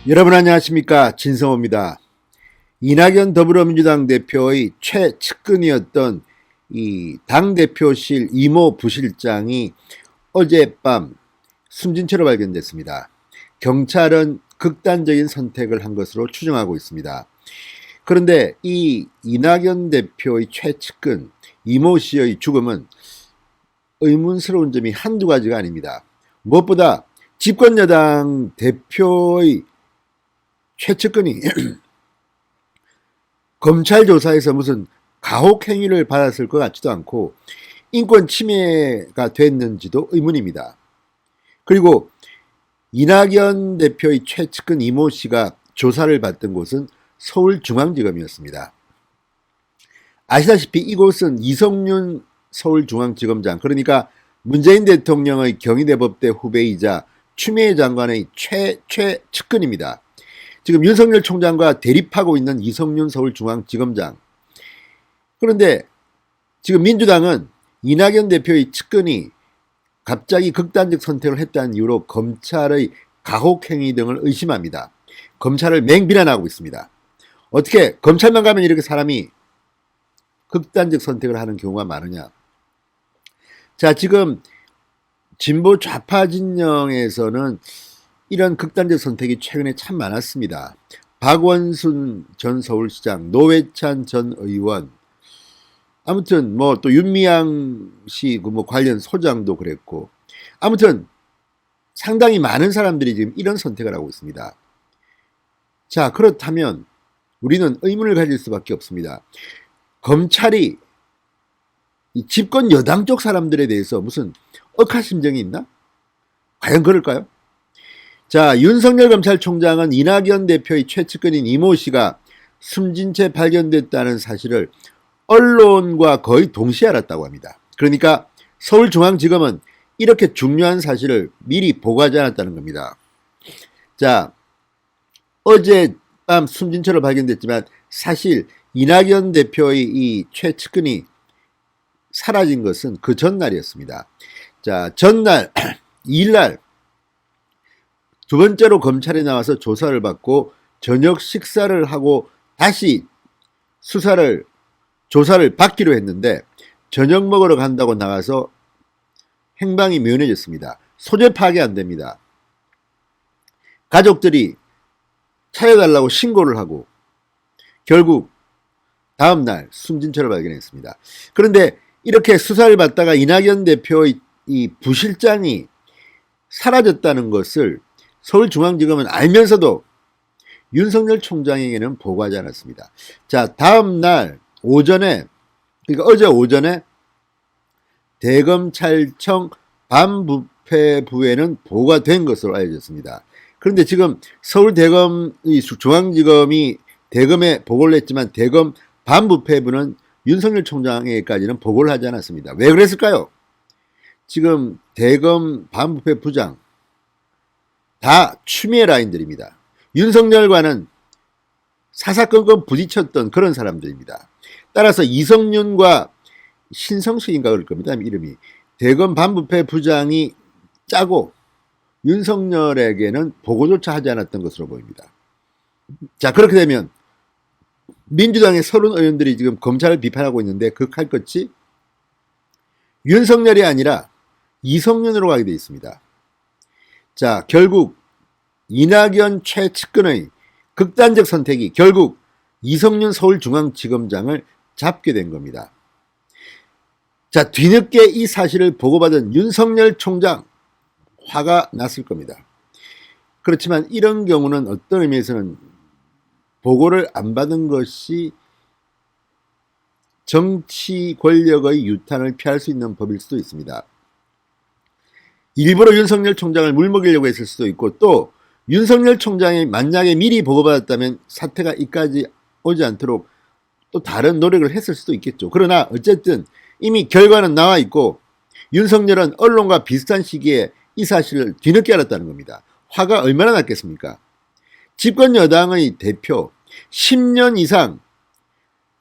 여러분 안녕하십니까, 진성호입니다. 이낙연 더불어민주당 대표의 최측근이었던 이 당대표실 이모 부실장이 어젯밤 숨진 채로 발견됐습니다. 경찰은 극단적인 선택을 한 것으로 추정하고 있습니다. 그런데 이 이낙연 대표의 최측근 이모 씨의 죽음은 의문스러운 점이 한두 가지가 아닙니다. 무엇보다 집권여당 대표의 최측근이 검찰 조사에서 무슨 가혹 행위를 받았을 것 같지도 않고 인권 침해가 됐는지도 의문입니다. 그리고 이낙연 대표의 최측근 이모 씨가 조사를 받던 곳은 서울중앙지검이었습니다. 아시다시피 이곳은 이성윤 서울중앙지검장, 그러니까 문재인 대통령의 경희대법대 후배이자 추미애 장관의 최측근입니다. 지금 윤석열 총장과 대립하고 있는 이성윤 서울중앙지검장. 그런데 지금 민주당은 이낙연 대표의 측근이 갑자기 극단적 선택을 했다는 이유로 검찰의 가혹행위 등을 의심합니다. 검찰을 맹비난하고 있습니다. 어떻게 검찰만 가면 이렇게 사람이 극단적 선택을 하는 경우가 많으냐. 자, 지금 진보 좌파 진영에서는 이런 극단적 선택이 최근에 참 많았습니다. 박원순 전 서울시장, 노회찬 전 의원, 아무튼 뭐 또 윤미향 씨 그 뭐 관련 소장도 그랬고, 아무튼 상당히 많은 사람들이 지금 이런 선택을 하고 있습니다. 자, 그렇다면 우리는 의문을 가질 수밖에 없습니다. 검찰이 이 집권 여당 쪽 사람들에 대해서 무슨 억하심정이 있나? 과연 그럴까요? 자, 윤석열 검찰총장은 이낙연 대표의 최측근인 이모 씨가 숨진 채 발견됐다는 사실을 언론과 거의 동시에 알았다고 합니다. 그러니까 서울중앙지검은 이렇게 중요한 사실을 미리 보고하지 않았다는 겁니다. 자, 어젯밤 숨진 채로 발견됐지만 사실 이낙연 대표의 이 최측근이 사라진 것은 그 전날이었습니다. 자, 전날 2일날 두 번째로 검찰에 나와서 조사를 받고 저녁 식사를 하고 다시 조사를 받기로 했는데 저녁 먹으러 간다고 나가서 행방이 묘연해졌습니다. 소재 파악이 안 됩니다. 가족들이 찾아달라고 신고를 하고 결국 다음날 숨진 채로 발견했습니다. 그런데 이렇게 수사를 받다가 이낙연 대표의 이 부실장이 사라졌다는 것을 서울중앙지검은 알면서도 윤석열 총장에게는 보고하지 않았습니다. 자, 다음날 오전에, 그러니까 어제 오전에 대검찰청 반부패부에는 보고가 된 것으로 알려졌습니다. 그런데 지금 중앙지검이 대검에 보고를 했지만 대검 반부패부는 윤석열 총장에게까지는 보고를 하지 않았습니다. 왜 그랬을까요? 지금 대검 반부패부장 다 추미애 라인들입니다. 윤석열과는 사사건건 부딪혔던 그런 사람들입니다. 따라서 이성윤과 신성식인가 그럴 겁니다. 이름이. 대검 반부패 부장이 짜고 윤석열에게는 보고조차 하지 않았던 것으로 보입니다. 자, 그렇게 되면 민주당의 30 의원들이 지금 검찰을 비판하고 있는데 그 칼끝이 윤석열이 아니라 이성윤으로 가게 되어 있습니다. 자, 결국 이낙연 최측근의 극단적 선택이 결국 이성윤 서울중앙지검장을 잡게 된 겁니다. 자, 뒤늦게 이 사실을 보고받은 윤석열 총장 화가 났을 겁니다. 그렇지만 이런 경우는 어떤 의미에서는 보고를 안 받은 것이 정치 권력의 유탄을 피할 수 있는 법일 수도 있습니다. 일부러 윤석열 총장을 물먹이려고 했을 수도 있고, 또 윤석열 총장이 만약에 미리 보고받았다면 사태가 이까지 오지 않도록 또 다른 노력을 했을 수도 있겠죠. 그러나 어쨌든 이미 결과는 나와 있고 윤석열은 언론과 비슷한 시기에 이 사실을 뒤늦게 알았다는 겁니다. 화가 얼마나 났겠습니까? 집권 여당의 대표 10년 이상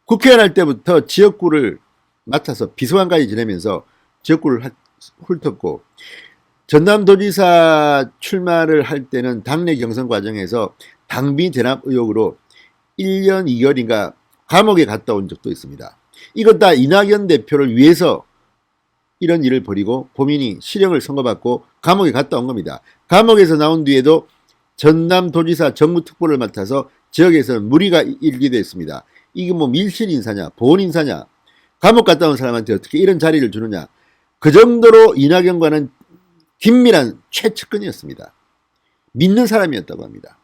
국회의원 할 때부터 지역구를 맡아서 비서관까지 지내면서 지역구를 훑었고 전남도지사 출마를 할 때는 당내 경선 과정에서 당비 대납 의혹으로 1년 2개월인가 감옥에 갔다 온 적도 있습니다. 이것 다 이낙연 대표를 위해서 이런 일을 벌이고 본인이 실형을 선고받고 감옥에 갔다 온 겁니다. 감옥에서 나온 뒤에도 전남도지사 정무특보를 맡아서 지역에서는 물의가 일기도 했습니다. 이게 뭐 밀실 인사냐, 보온 인사냐, 감옥 갔다 온 사람한테 어떻게 이런 자리를 주느냐. 그 정도로 이낙연과는 긴밀한 최측근이었습니다. 믿는 사람이었다고 합니다.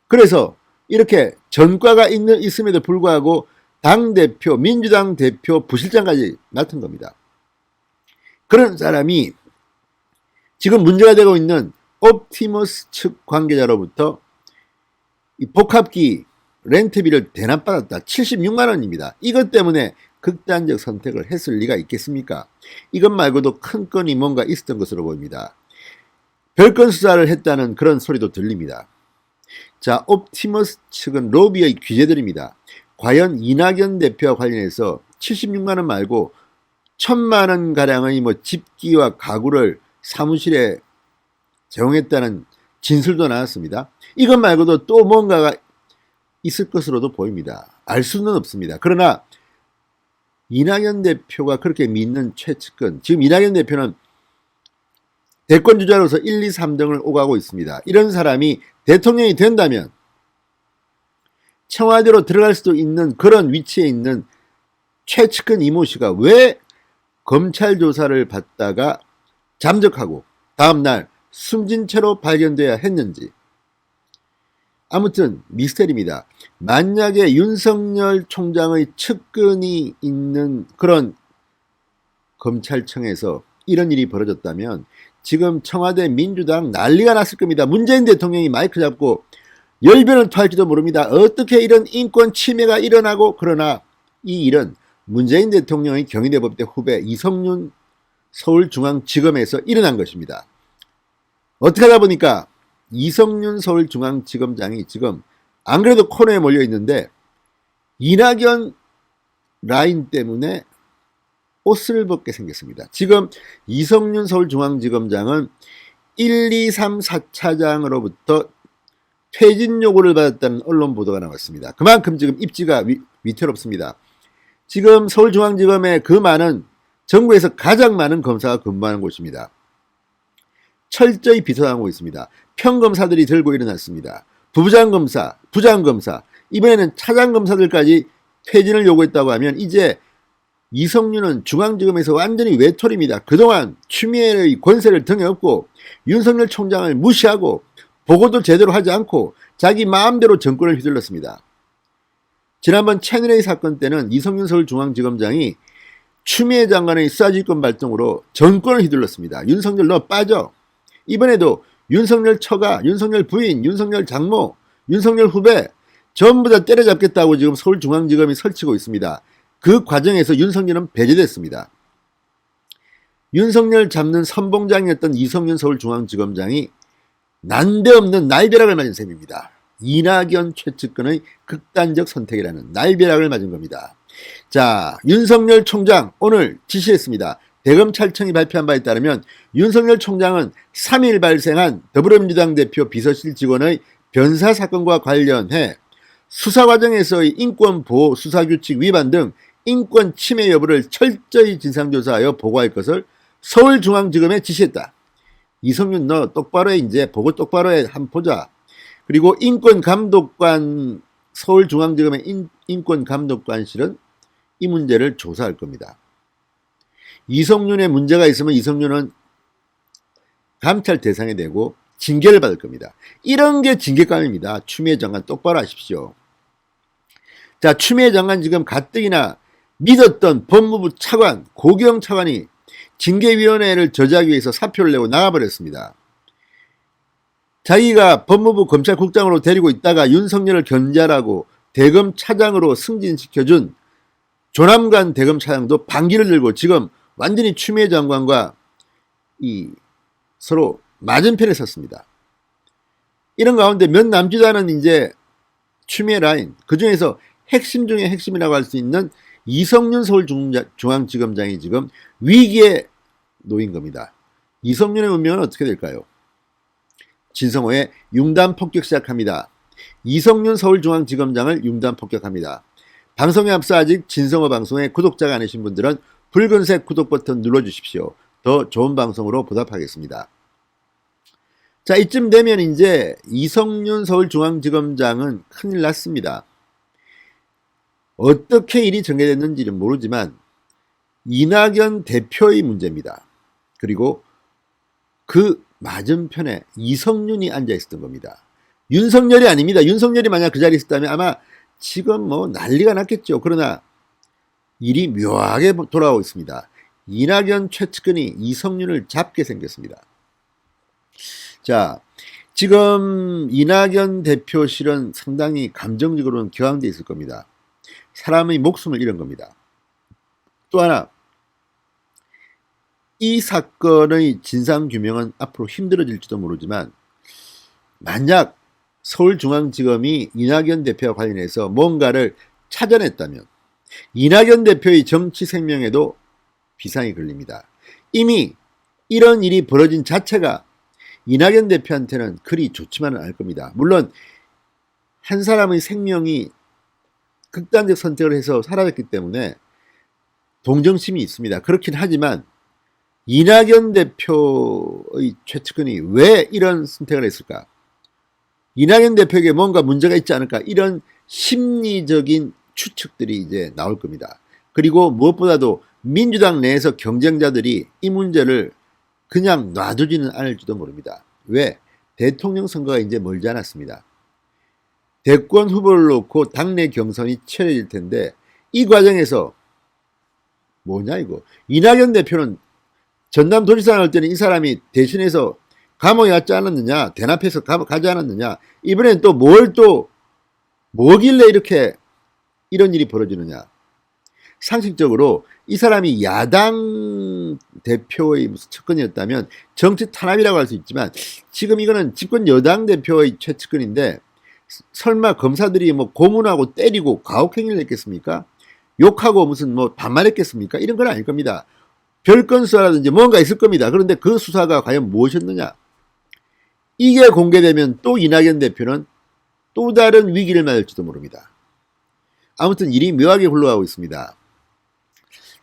그래서 이렇게 전과가 있음에도 불구하고 당대표, 민주당 대표 부실장까지 맡은 겁니다. 그런 사람이 지금 문제가 되고 있는 옵티머스 측 관계자로부터 이 복합기 렌트비를 대납받았다. 76만 원입니다. 이것 때문에 극단적 선택을 했을 리가 있겠습니까? 이것 말고도 큰 건이 뭔가 있었던 것으로 보입니다. 별건 수사를 했다는 그런 소리도 들립니다. 자, 옵티머스 측은 로비의 귀재들입니다. 과연 이낙연 대표와 관련해서 76만 원 말고 1,000만 원 가량의 뭐 집기와 가구를 사무실에 제공했다는 진술도 나왔습니다. 이것 말고도 또 뭔가가 있을 것으로도 보입니다. 알 수는 없습니다. 그러나 이낙연 대표가 그렇게 믿는 최측근, 지금 이낙연 대표는 대권 주자로서 1, 2, 3등을 오가고 있습니다. 이런 사람이 대통령이 된다면 청와대로 들어갈 수도 있는 그런 위치에 있는 최측근 이모 씨가 왜 검찰 조사를 받다가 잠적하고 다음날 숨진 채로 발견돼야 했는지. 아무튼 미스터리입니다. 만약에 윤석열 총장의 측근이 있는 그런 검찰청에서 이런 일이 벌어졌다면 지금 청와대 민주당 난리가 났을 겁니다. 문재인 대통령이 마이크 잡고 열변을 토할지도 모릅니다. 어떻게 이런 인권 침해가 일어나고. 그러나 이 일은 문재인 대통령의 경희대법대 후배 이성윤 서울중앙지검에서 일어난 것입니다. 어떻게 하다 보니까 이성윤 서울중앙지검장이 지금 안 그래도 코너에 몰려 있는데 이낙연 라인 때문에 옷을 벗게 생겼습니다. 지금 이성윤 서울중앙지검장은 1, 2, 3, 4차장으로부터 퇴진 요구를 받았다는 언론 보도가 나왔습니다. 그만큼 지금 입지가 위태롭습니다. 지금 서울중앙지검에 그 많은 전국에서 가장 많은 검사가 근무하는 곳입니다. 철저히 비서당하고 있습니다. 평검사들이 들고 일어났습니다. 부장검사, 부장검사, 이번에는 차장검사들까지 퇴진을 요구했다고 하면 이제 이성윤은 중앙지검에서 완전히 외톨입니다. 그동안 추미애의 권세를 등에 업고 윤석열 총장을 무시하고 보고도 제대로 하지 않고 자기 마음대로 정권을 휘둘렀습니다. 지난번 채널A 사건 때는 이성윤 서울중앙지검장이 추미애 장관의 수사지휘권 발동으로 정권을 휘둘렀습니다. 윤석열 너 빠져. 이번에도 윤석열 처가, 윤석열 부인, 윤석열 장모, 윤석열 후배 전부 다 때려잡겠다고 지금 서울중앙지검이 설치고 있습니다. 그 과정에서 윤석열은 배제됐습니다. 윤석열 잡는 선봉장이었던 이성윤 서울중앙지검장이 난데없는 날벼락을 맞은 셈입니다. 이낙연 최측근의 극단적 선택이라는 날벼락을 맞은 겁니다. 자, 윤석열 총장 오늘 지시했습니다. 대검찰청이 발표한 바에 따르면 윤석열 총장은 3일 발생한 더불어민주당 대표 비서실 직원의 변사 사건과 관련해 수사 과정에서의 인권보호 수사규칙 위반 등 인권 침해 여부를 철저히 진상조사하여 보고할 것을 서울중앙지검에 지시했다. 이성윤 너 똑바로 해. 이제 보고 똑바로 해. 한번 보자. 그리고 인권감독관, 서울중앙지검의 인권감독관실은 이 문제를 조사할 겁니다. 이성윤의 문제가 있으면 이성윤은 감찰 대상이 되고 징계를 받을 겁니다. 이런 게 징계감입니다. 추미애 장관 똑바로 하십시오. 자, 추미애 장관 지금 가뜩이나 믿었던 법무부 차관, 고경 차관이 징계위원회를 저지하기 위해서 사표를 내고 나가버렸습니다. 자기가 법무부 검찰국장으로 데리고 있다가 윤석열을 견제하라고 대검 차장으로 승진시켜준 조남관 대검 차장도 반기를 들고 지금 완전히 추미애 장관과 서로 맞은편에 섰습니다. 이런 가운데 몇 남지도 않은 이제 추미애 라인, 그 중에서 핵심 중에 핵심이라고 할 수 있는 이성윤 서울중앙지검장이 지금 위기에 놓인 겁니다. 이성윤의 운명은 어떻게 될까요? 진성호의 융단 폭격 시작합니다. 이성윤 서울중앙지검장을 융단 폭격합니다. 방송에 앞서 아직 진성호 방송에 구독자가 아니신 분들은 붉은색 구독 버튼 눌러주십시오. 더 좋은 방송으로 보답하겠습니다. 자, 이쯤 되면 이제 이성윤 서울중앙지검장은 큰일 났습니다. 어떻게 일이 전개됐는지는 모르지만 이낙연 대표의 문제입니다. 그리고 그 맞은편에 이성윤이 앉아있었던 겁니다. 윤석열이 아닙니다. 윤석열이 만약 그 자리에 있었다면 아마 지금 뭐 난리가 났겠죠. 그러나 일이 묘하게 돌아오고 있습니다. 이낙연 최측근이 이성윤을 잡게 생겼습니다. 자, 지금 이낙연 대표실은 상당히 감정적으로는 격앙돼 있을 겁니다. 사람의 목숨을 잃은 겁니다. 또 하나, 이 사건의 진상규명은 앞으로 힘들어질지도 모르지만 만약 서울중앙지검이 이낙연 대표와 관련해서 뭔가를 찾아냈다면 이낙연 대표의 정치 생명에도 비상이 걸립니다. 이미 이런 일이 벌어진 자체가 이낙연 대표한테는 그리 좋지만은 않을 겁니다. 물론 한 사람의 생명이 극단적 선택을 해서 사라졌기 때문에 동정심이 있습니다. 그렇긴 하지만 이낙연 대표의 최측근이 왜 이런 선택을 했을까? 이낙연 대표에게 뭔가 문제가 있지 않을까? 이런 심리적인 추측들이 이제 나올 겁니다. 그리고 무엇보다도 민주당 내에서 경쟁자들이 이 문제를 그냥 놔두지는 않을지도 모릅니다. 왜? 대통령 선거가 이제 멀지 않았습니다. 대권 후보를 놓고 당내 경선이 치러질 텐데 이 과정에서 뭐냐 이거. 이낙연 대표는 전남도지사 할 때는 이 사람이 대신해서 감옥에 갔지 않았느냐, 대납해서 가지 않았느냐, 이번엔 또 뭐길래 이렇게 이런 일이 벌어지느냐. 상식적으로 이 사람이 야당 대표의 무슨 측근이었다면 정치 탄압이라고 할 수 있지만 지금 이거는 집권 여당 대표의 최측근인데 설마 검사들이 뭐 고문하고 때리고 가혹행위를 했겠습니까? 욕하고 무슨 뭐 반말했겠습니까? 이런 건 아닐 겁니다. 별건 수사라든지 뭔가 있을 겁니다. 그런데 그 수사가 과연 무엇이었느냐? 이게 공개되면 또 이낙연 대표는 또 다른 위기를 맞을지도 모릅니다. 아무튼 일이 묘하게 흘러가고 있습니다.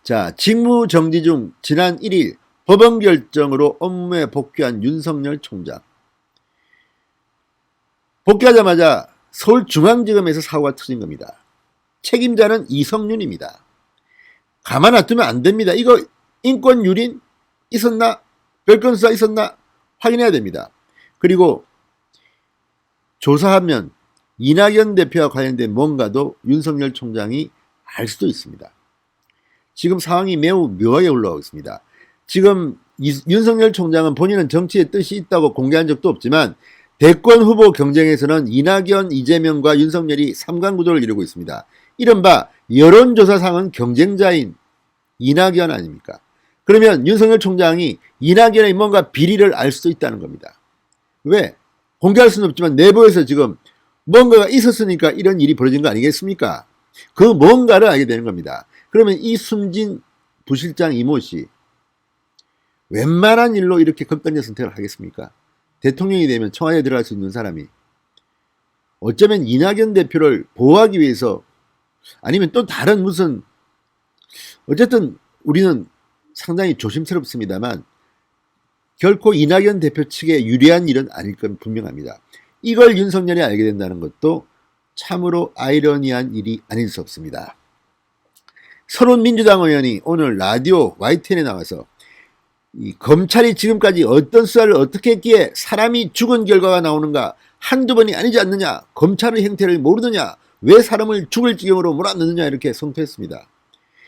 자, 직무정지 중 지난 1일 법원 결정으로 업무에 복귀한 윤석열 총장. 복귀하자마자 서울중앙지검에서 사고가 터진 겁니다. 책임자는 이성윤입니다. 가만 놔두면 안 됩니다. 이거 인권 유린 있었나? 별건 수사 있었나? 확인해야 됩니다. 그리고 조사하면 이낙연 대표와 관련된 뭔가도 윤석열 총장이 알 수도 있습니다. 지금 상황이 매우 묘하게 올라오고 있습니다. 지금 윤석열 총장은 본인은 정치에 뜻이 있다고 공개한 적도 없지만 대권 후보 경쟁에서는 이낙연, 이재명과 윤석열이 3강 구도를 이루고 있습니다. 이른바 여론조사상은 경쟁자인 이낙연 아닙니까? 그러면 윤석열 총장이 이낙연의 뭔가 비리를 알 수도 있다는 겁니다. 왜? 공개할 수는 없지만 내부에서 지금 뭔가가 있었으니까 이런 일이 벌어진 거 아니겠습니까? 그 뭔가를 알게 되는 겁니다. 그러면 이 숨진 부실장 이모 씨 웬만한 일로 이렇게 극단적 선택을 하겠습니까? 대통령이 되면 청와대에 들어갈 수 있는 사람이 어쩌면 이낙연 대표를 보호하기 위해서 아니면 또 다른 무슨 어쨌든 우리는 상당히 조심스럽습니다만 결코 이낙연 대표 측에 유리한 일은 아닐 건 분명합니다. 이걸 윤석열이 알게 된다는 것도 참으로 아이러니한 일이 아닐 수 없습니다. 서른 민주당 의원이 오늘 라디오 YTN에 나와서 이 검찰이 지금까지 어떤 수사를 어떻게 했기에 사람이 죽은 결과가 나오는가 한두 번이 아니지 않느냐, 검찰의 행태를 모르느냐, 왜 사람을 죽을 지경으로 몰아넣느냐 이렇게 성토했습니다.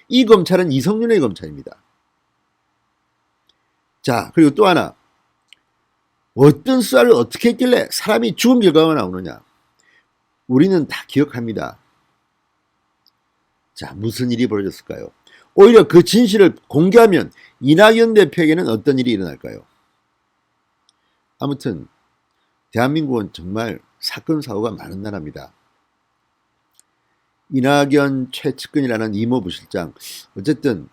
이 검찰은 이성윤의 검찰입니다. 자, 그리고 또 하나, 어떤 수사를 어떻게 했길래 사람이 죽은 결과가 나오느냐. 우리는 다 기억합니다. 자, 무슨 일이 벌어졌을까요? 오히려 그 진실을 공개하면 이낙연 대표에게는 어떤 일이 일어날까요? 아무튼 대한민국은 정말 사건 사고가 많은 나라입니다. 이낙연 최측근이라는 이모 부실장, 어쨌든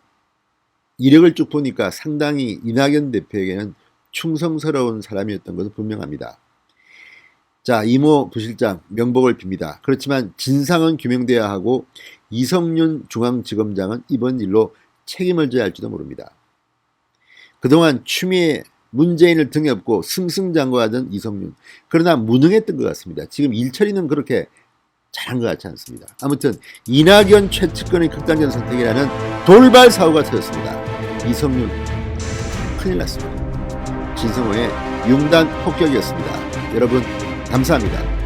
이력을 쭉 보니까 상당히 이낙연 대표에게는 충성스러운 사람이었던 것은 분명합니다. 자, 이모 부실장 명복을 빕니다. 그렇지만 진상은 규명돼야 하고 이성윤 중앙지검장은 이번 일로 책임을 져야 할지도 모릅니다. 그동안 추미애 문재인을 등에 업고 승승장구하던 이성윤, 그러나 무능했던 것 같습니다. 지금 일처리는 그렇게 잘한 것 같지 않습니다. 아무튼 이낙연 최측근의 극단적 선택이라는 돌발 사고가 터졌습니다. 이성윤 큰일 났습니다. 진성호의 융단 폭격이었습니다. 여러분 감사합니다.